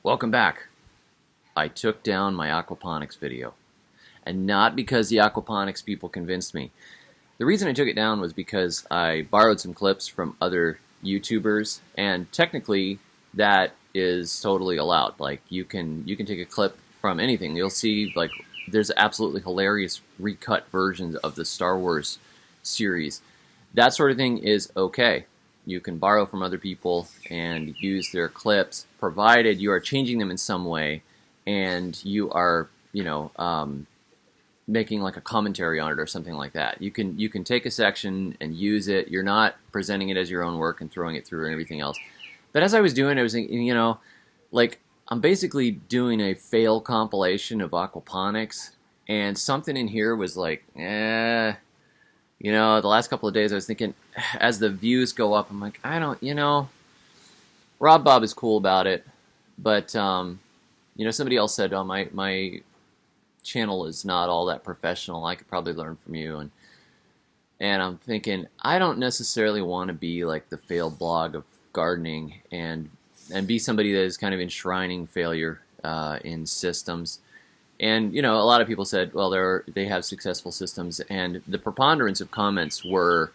Welcome back. I took down my aquaponics video. And not because the aquaponics people convinced me. The reason I took it down was because I borrowed some clips from other YouTubers, and technically that is totally allowed. Like you can take a clip from anything. You'll see like there's absolutely hilarious recut versions of the Star Wars series. That sort of thing is okay. You can borrow from other people and use their clips, provided you are changing them in some way, and you are, making like a commentary on it or something like that. You can take a section and use it. You're not presenting it as your own work and throwing it through and everything else. But as I was doing, I was thinking, like I'm basically doing a fail compilation of aquaponics, and something in here was like, the last couple of days I was thinking, as the views go up, I'm like, Rob Bob is cool about it, but, somebody else said, oh, my channel is not all that professional, I could probably learn from you, and I'm thinking, I don't necessarily want to be like the failed blog of gardening and be somebody that is kind of enshrining failure in systems. And, a lot of people said, well, they have successful systems, and the preponderance of comments were,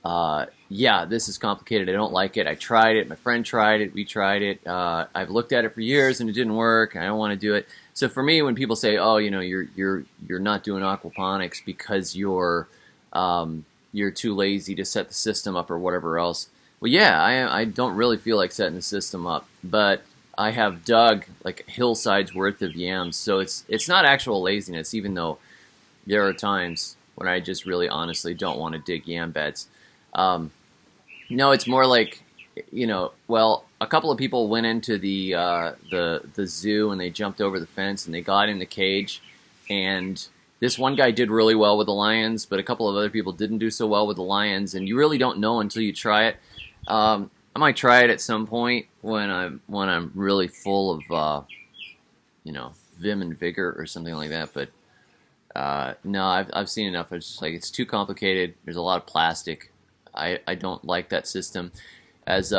yeah, this is complicated, I don't like it, I tried it, my friend tried it, we tried it, I've looked at it for years and it didn't work, I don't want to do it. So for me, when people say, oh, you're not doing aquaponics because you're too lazy to set the system up or whatever else, well, yeah, I don't really feel like setting the system up, but I have dug like hillsides worth of yams, so it's not actual laziness, even though there are times when I just really honestly don't want to dig yam beds. No, it's more like, a couple of people went into the zoo and they jumped over the fence and they got in the cage, and this one guy did really well with the lions, but a couple of other people didn't do so well with the lions, and you really don't know until you try it. I might try it at some point when I'm really full of vim and vigor or something like that. But no, I've seen enough. It's just like it's too complicated. There's a lot of plastic. I don't like that system. As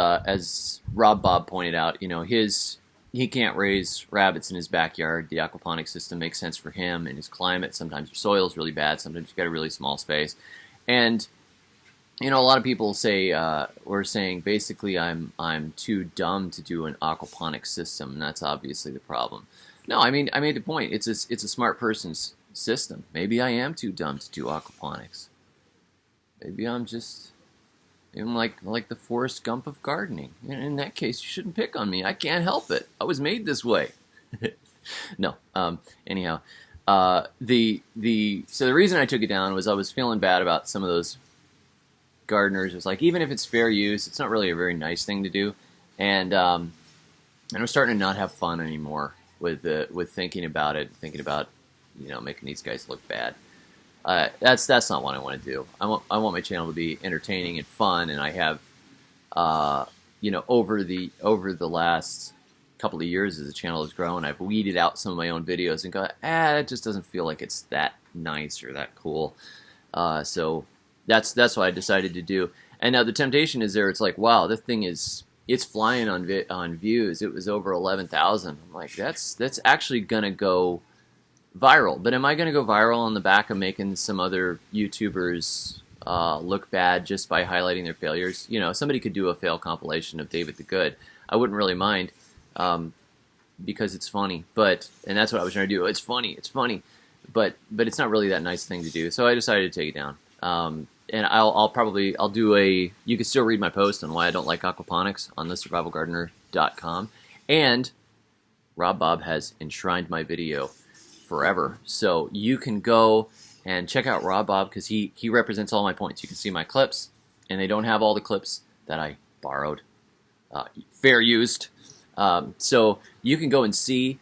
Rob Bob pointed out, he can't raise rabbits in his backyard. The aquaponics system makes sense for him and his climate. Sometimes your soil is really bad. Sometimes you've got a really small space, and a lot of people say, or saying basically I'm too dumb to do an aquaponics system, and that's obviously the problem. No, I made the point. It's a smart person's system. Maybe I am too dumb to do aquaponics. Maybe I'm like the Forrest Gump of gardening. In that case, you shouldn't pick on me. I can't help it. I was made this way. No. Anyhow, so the reason I took it down was I was feeling bad about some of those gardeners. It's like, even if it's fair use, it's not really a very nice thing to do, and I'm starting to not have fun anymore with thinking about it, making these guys look bad. That's not what I want to do. I want my channel to be entertaining and fun, and I have over the last couple of years as the channel has grown, I've weeded out some of my own videos and go, it just doesn't feel like it's that nice or that cool. So that's what I decided to do. And now the temptation is there. It's like, wow, this thing it's flying on views. It was over 11,000. I'm like, that's actually gonna go viral. But am I gonna go viral on the back of making some other YouTubers look bad just by highlighting their failures? Somebody could do a fail compilation of David the Good. I wouldn't really mind, because it's funny. And that's what I was trying to do. It's funny, but it's not really that nice thing to do. So I decided to take it down. And I'll do you can still read my post on why I don't like aquaponics on thesurvivalgardener.com. And Rob Bob has enshrined my video forever. So you can go and check out Rob Bob, because he represents all my points. You can see my clips, and they don't have all the clips that I borrowed. Fair used. So you can go and see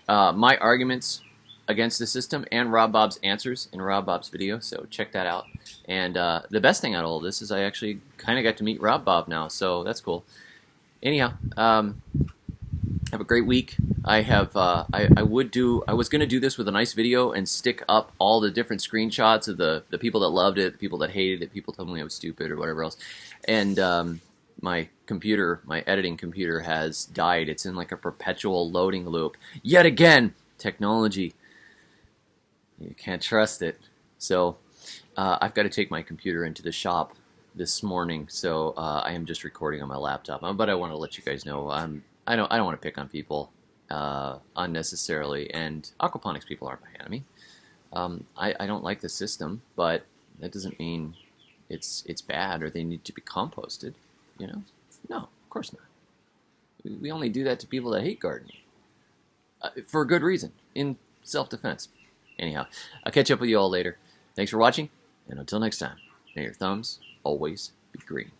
my arguments against the system and Rob Bob's answers in Rob Bob's video, so check that out. And the best thing out of all this is I actually kind of got to meet Rob Bob now, so that's cool. Anyhow, have a great week. I was going to do this with a nice video and stick up all the different screenshots of the people that loved it, the people that hated it, people told me I was stupid or whatever else. And my computer, my editing computer has died. It's in like a perpetual loading loop. Yet again, technology. You can't trust it. So I've got to take my computer into the shop this morning. So I am just recording on my laptop. But I want to let you guys know I don't want to pick on people unnecessarily. And aquaponics people aren't my enemy. I don't like the system, but that doesn't mean it's bad or they need to be composted. You know? No, of course not. We only do that to people that hate gardening. For a good reason, in self-defense. Anyhow, I'll catch up with you all later. Thanks for watching, and until next time, may your thumbs always be green.